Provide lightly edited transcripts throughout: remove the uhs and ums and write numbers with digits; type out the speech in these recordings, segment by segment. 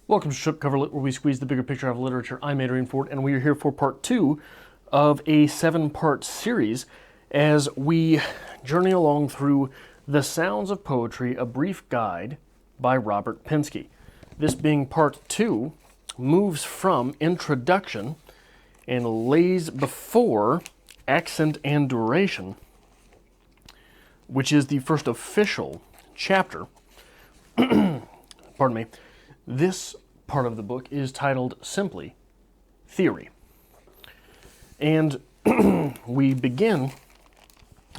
Welcome to Strip Cover Lit, where we squeeze the bigger picture out of literature. I'm Adrian Ford, and we are here for part 2 of a 7-part series as we journey along through The Sounds of Poetry, a brief guide by Robert Pinsky. This being part 2, moves from introduction and lays before accent and duration, which is the first official chapter. Pardon me. This part of the book is titled simply Theory. And we begin,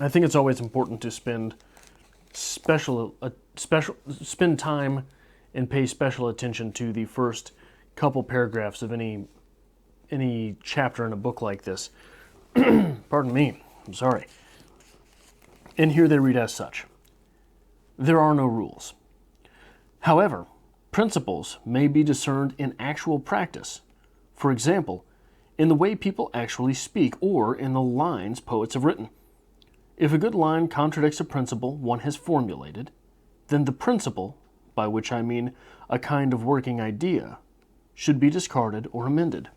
I think it's always important to spend time and pay special attention to the first couple paragraphs of any chapter in a book like this. Pardon me, I'm sorry. And here they read as such. There are no rules. However, principles may be discerned in actual practice. For example, in the way people actually speak or in the lines poets have written. If a good line contradicts a principle one has formulated, then the principle, by which I mean a kind of working idea, should be discarded or amended.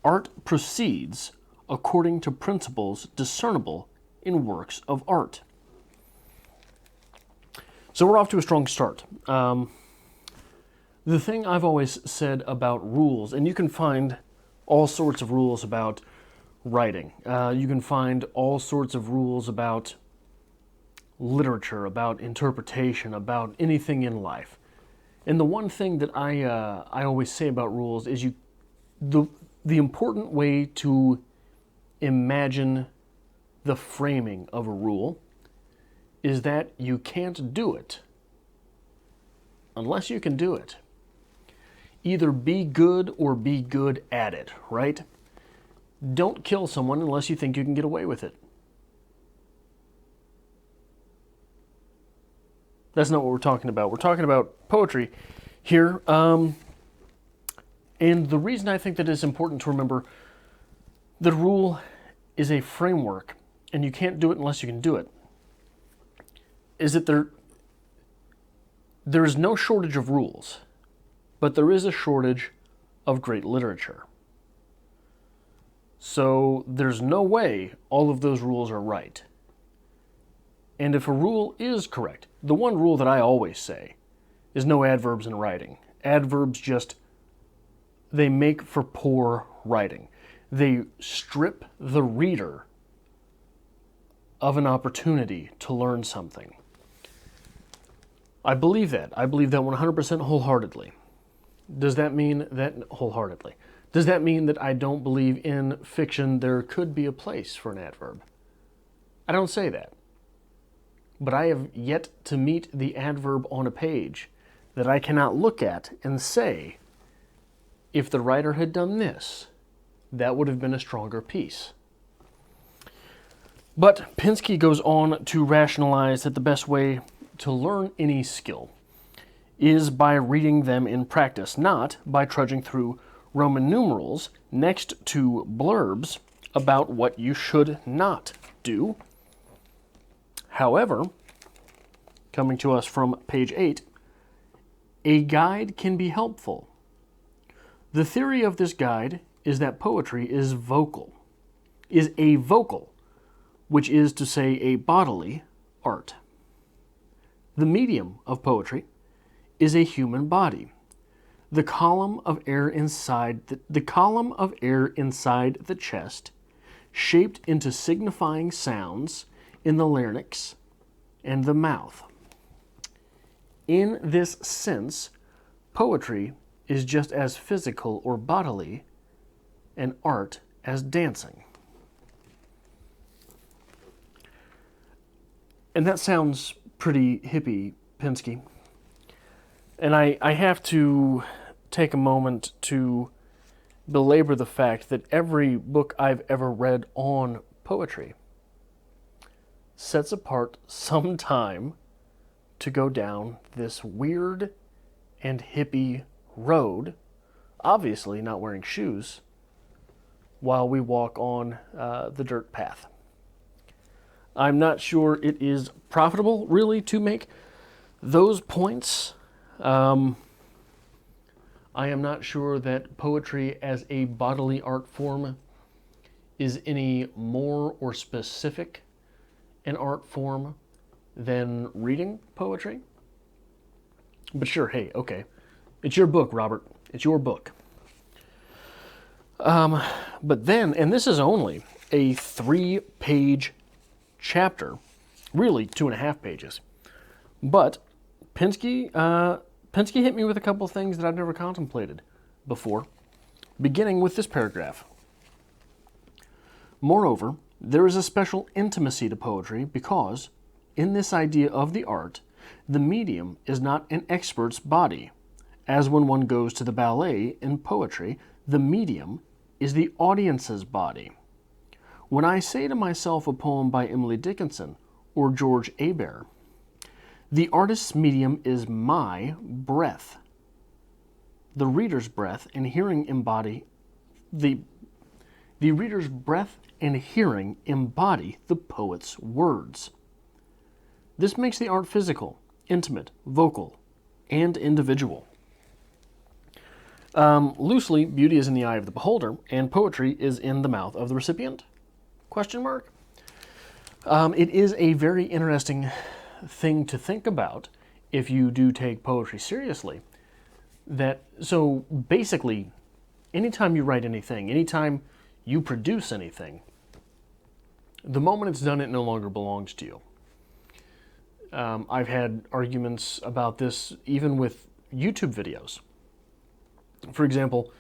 Art proceeds according to principles discernible in works of art. So we're off to a strong start. The thing I've always said about rules, and you can find all sorts of rules about writing. You can find all sorts of rules about literature, about interpretation, about anything in life. And the one thing that I always say about rules is the important way to imagine the framing of a rule is that you can't do it unless you can do it. Either be good or be good at it, right? Don't kill someone unless you think you can get away with it. That's not what we're talking about. We're talking about poetry here. And the reason I think that it's important to remember that a rule is a framework, and you can't do it unless you can do it, is that there is no shortage of rules, but there is a shortage of great literature. So there's no way all of those rules are right. And if a rule is correct, the one rule that I always say is no adverbs in writing. Adverbs they make for poor writing. They strip the reader of an opportunity to learn something. I believe that. I believe that 100% wholeheartedly. Does that mean that I don't believe in fiction there could be a place for an adverb? I don't say that. But I have yet to meet the adverb on a page that I cannot look at and say, if the writer had done this, that would have been a stronger piece. But Pinsky goes on to rationalize that the best way to learn any skill is by reading them in practice, not by trudging through Roman numerals next to blurbs about what you should not do. However, coming to us from page 8, a guide can be helpful. The theory of this guide is that poetry is a vocal, which is to say a bodily art. The medium of poetry is a human body. The column of air inside the chest, shaped into signifying sounds in the larynx and the mouth. In this sense, poetry is just as physical or bodily an art as dancing. And that sounds pretty hippie, Pinsky. And I have to take a moment to belabor the fact that every book I've ever read on poetry sets apart some time to go down this weird and hippie road, obviously not wearing shoes, while we walk on the dirt path. I'm not sure it is profitable, really, to make those points. I am not sure that poetry as a bodily art form is any more or specific an art form than reading poetry. But sure, hey, okay. It's your book, Robert. It's your book. But then, and this is only a 3-page chapter, really 2.5 pages. But Pinsky hit me with a couple things that I've never contemplated before, beginning with this paragraph. Moreover, there is a special intimacy to poetry because, in this idea of the art, the medium is not an expert's body. As when one goes to the ballet in poetry, the medium is the audience's body. When I say to myself a poem by Emily Dickinson or George Hebert, the artist's medium is my breath. The reader's breath and hearing embody the reader's breath and hearing embody the poet's words. This makes the art physical, intimate, vocal, and individual. Loosely, beauty is in the eye of the beholder, and poetry is in the mouth of the recipient? Question mark. It is a very interesting thing to think about if you do take poetry seriously. So basically, anytime you write anything, anytime you produce anything, the moment it's done, it no longer belongs to you. I've had arguments about this even with YouTube videos. For example,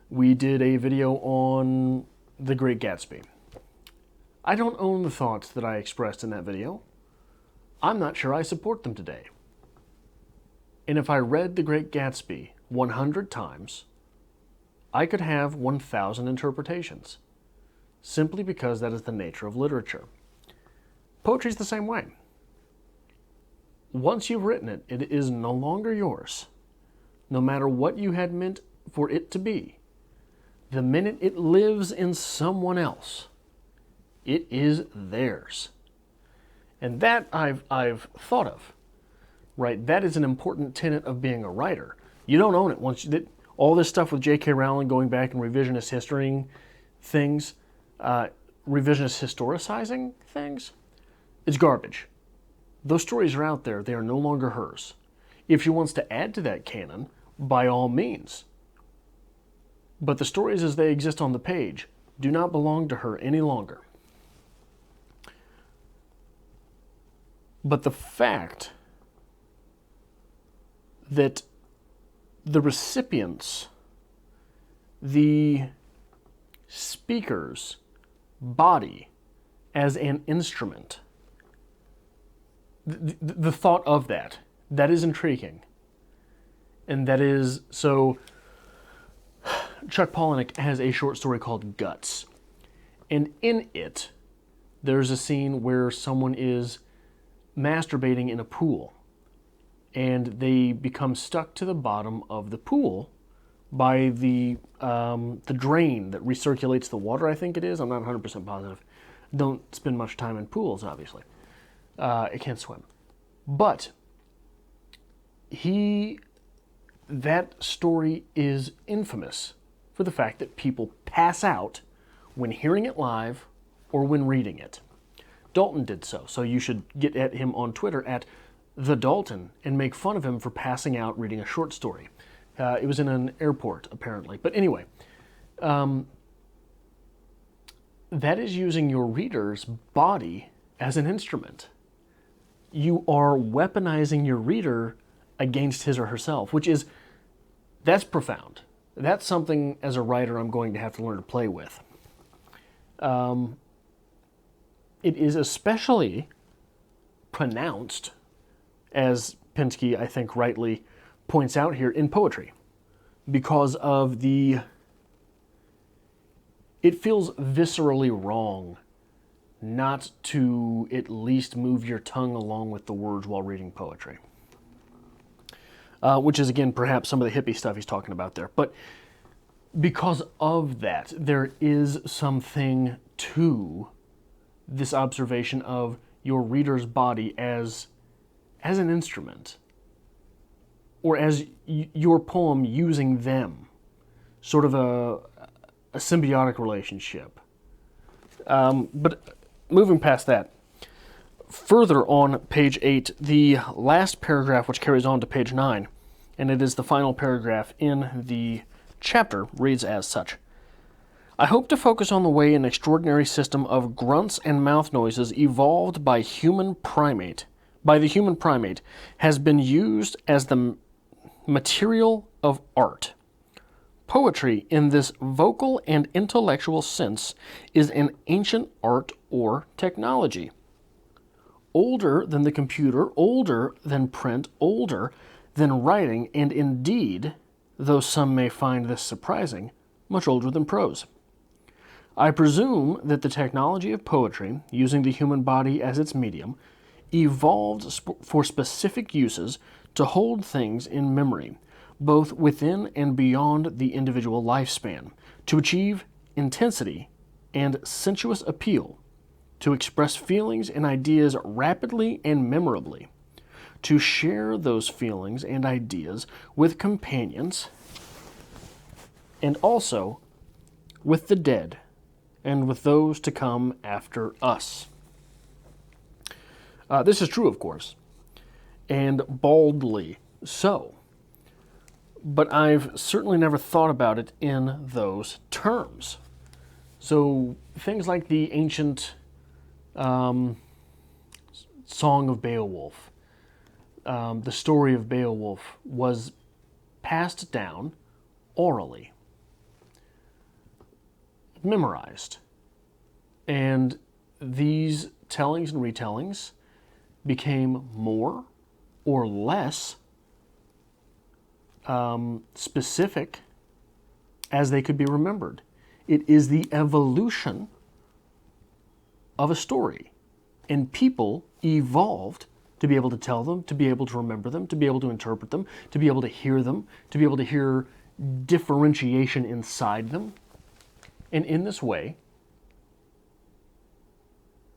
we did a video on The Great Gatsby. I don't own the thoughts that I expressed in that video. I'm not sure I support them today. And if I read The Great Gatsby 100 times, I could have 1,000 interpretations, simply because that is the nature of literature. Poetry is the same way. Once you've written it, it is no longer yours, no matter what you had meant for it to be. The minute it lives in someone else, it is theirs. And that I've thought of, right? That is an important tenet of being a writer. You don't own it. Once you did all this stuff with J.K. Rowling going back and revisionist history things, revisionist historicizing things, it's garbage. Those stories are out there. They are no longer hers. If she wants to add to that canon, by all means. But the stories as they exist on the page do not belong to her any longer. But the fact that the recipients, the speaker's body as an instrument, the thought of that is intriguing. And that is, so Chuck Palahniuk has a short story called Guts. And in it, there's a scene where someone is masturbating in a pool. And they become stuck to the bottom of the pool by the drain that recirculates the water, I think it is. I'm not 100% positive. Don't spend much time in pools, obviously. I can't swim. But that story is infamous for the fact that people pass out when hearing it live or when reading it. Dalton did so you should get at him on Twitter at The Dalton and make fun of him for passing out reading a short story. It was in an airport, apparently. But anyway, that is using your reader's body as an instrument. You are weaponizing your reader against his or herself, that's profound. That's something, as a writer, I'm going to have to learn to play with. It is especially pronounced, as Pinsky, I think, rightly points out here, in poetry, because of it feels viscerally wrong not to at least move your tongue along with the words while reading poetry. Which is, again, perhaps some of the hippie stuff he's talking about there. But because of that, there is something to this observation of your reader's body as an instrument, or as your poem using them, sort of a symbiotic relationship. But moving past that, further on page 8, the last paragraph, which carries on to page 9, and it is the final paragraph in the chapter, reads as such. I hope to focus on the way an extraordinary system of grunts and mouth noises evolved by the human primate has been used as the material of art. Poetry, in this vocal and intellectual sense, is an ancient art or technology. Older than the computer, older than print, older than writing, and indeed, though some may find this surprising, much older than prose. I presume that the technology of poetry, using the human body as its medium, evolved for specific uses to hold things in memory, both within and beyond the individual lifespan, to achieve intensity and sensuous appeal, to express feelings and ideas rapidly and memorably, to share those feelings and ideas with companions, and also with the dead and with those to come after us. This is true, of course, and baldly so. But I've certainly never thought about it in those terms. So things like the ancient Song of Beowulf, the story of Beowulf was passed down orally, memorized. And these tellings and retellings became more or less specific as they could be remembered. It is the evolution of a story. And people evolved to be able to tell them, to be able to remember them, to be able to interpret them, to be able to hear them, to be able to hear differentiation inside them. And in this way,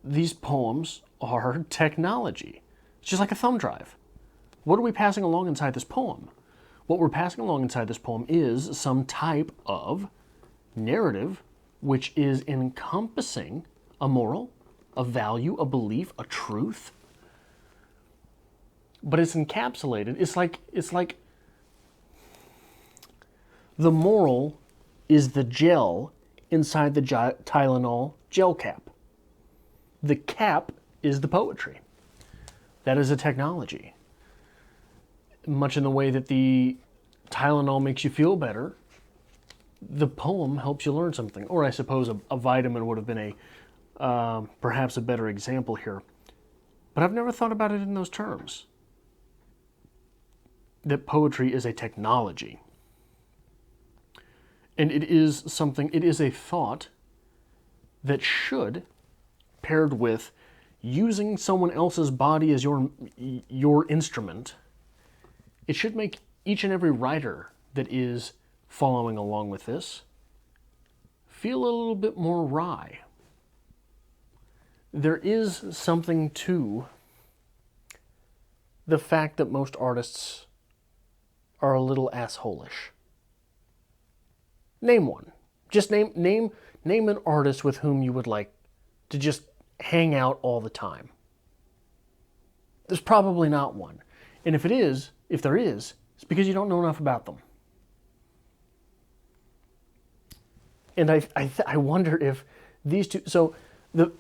these poems are technology. It's just like a thumb drive. What are we passing along inside this poem? What we're passing along inside this poem is some type of narrative which is encompassing a moral, a value, a belief, a truth. But it's encapsulated. It's like the moral is the gel inside the Tylenol gel cap. The cap is the poetry. That is a technology. Much in the way that the Tylenol makes you feel better, the poem helps you learn something. Or I suppose a vitamin would have been perhaps a better example here. But I've never thought about it in those terms. That poetry is a technology. And it is a thought that should, paired with using someone else's body as your instrument, it should make each and every writer that is following along with this feel a little bit more wry. There is something to the fact that most artists are a little assholish. Name one. Just name an artist with whom you would like to just hang out all the time. There's probably not one. And if there is, it's because you don't know enough about them. And I wonder if these two, so the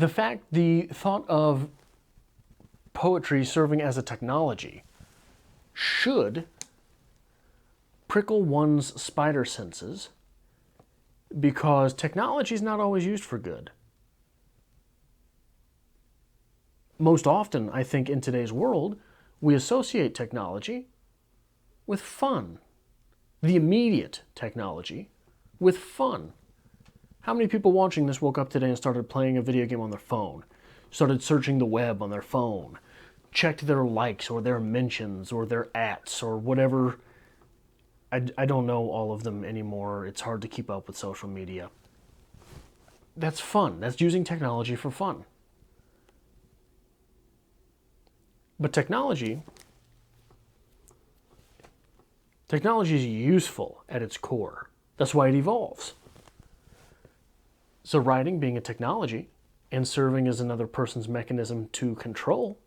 thought of poetry serving as a technology should prickle one's spider senses, because technology is not always used for good. Most often, I think, in today's world, we associate technology with fun. The immediate technology with fun. How many people watching this woke up today and started playing a video game on their phone? Started searching the web on their phone? Checked their likes or their mentions or their ats or whatever. I don't know all of them anymore. It's hard to keep up with social media. That's fun. That's using technology for fun. But technology Technology is useful at its core. That's why it evolves. So writing being a technology and serving as another person's mechanism to control,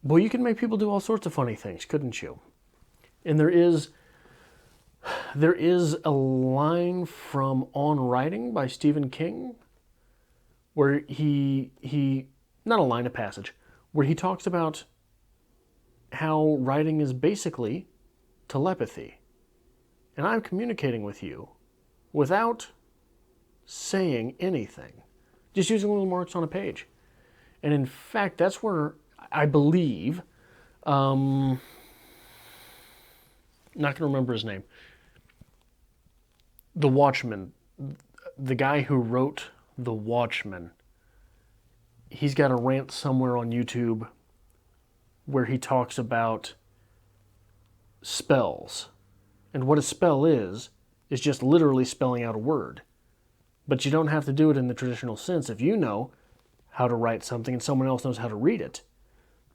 boy, you can make people do all sorts of funny things, couldn't you? And there is a line from On Writing by Stephen King where he not a line, a passage, where he talks about how writing is basically telepathy. And I'm communicating with you without saying anything, just using little marks on a page. And in fact, that's where I believe, not going to remember his name, The Watchmen, the guy who wrote The Watchmen, he's got a rant somewhere on YouTube where he talks about spells. And what a spell is just literally spelling out a word. But you don't have to do it in the traditional sense. If you know how to write something and someone else knows how to read it,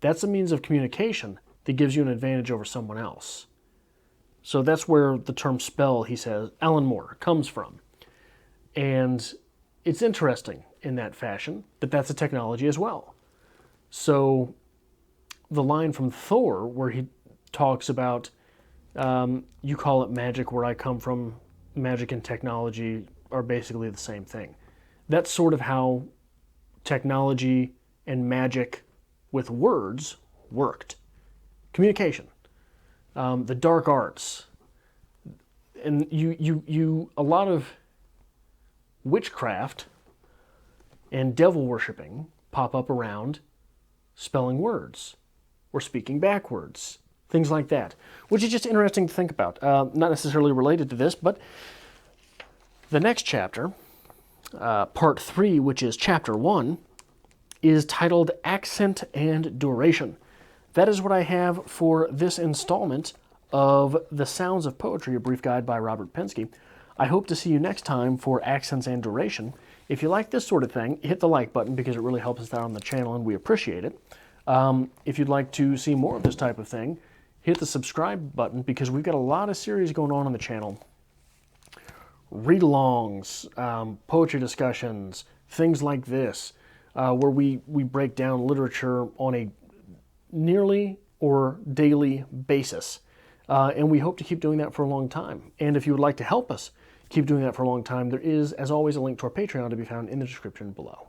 that's a means of communication that gives you an advantage over someone else. So that's where the term spell, he says, Alan Moore, comes from. And it's interesting in that fashion that that's a technology as well. So the line from Thor where he talks about, you call it magic, where I come from, magic and technology are basically the same thing. That's sort of how technology and magic with words worked. Communication, the dark arts, and you a lot of witchcraft and devil worshipping pop up around spelling words or speaking backwards, things like that, which is just interesting to think about. Not necessarily related to this, but the next chapter, part 3, which is chapter 1, is titled Accent and Duration. That is what I have for this installment of The Sounds of Poetry, a brief guide by Robert Pinsky. I hope to see you next time for Accents and Duration. If you like this sort of thing, hit the like button because it really helps us out on the channel and we appreciate it. If you'd like to see more of this type of thing, hit the subscribe button because we've got a lot of series going on the channel. Read-alongs, poetry discussions, things like this, where we break down literature on a nearly or daily basis. And we hope to keep doing that for a long time. And if you would like to help us keep doing that for a long time, there is, as always, a link to our Patreon to be found in the description below.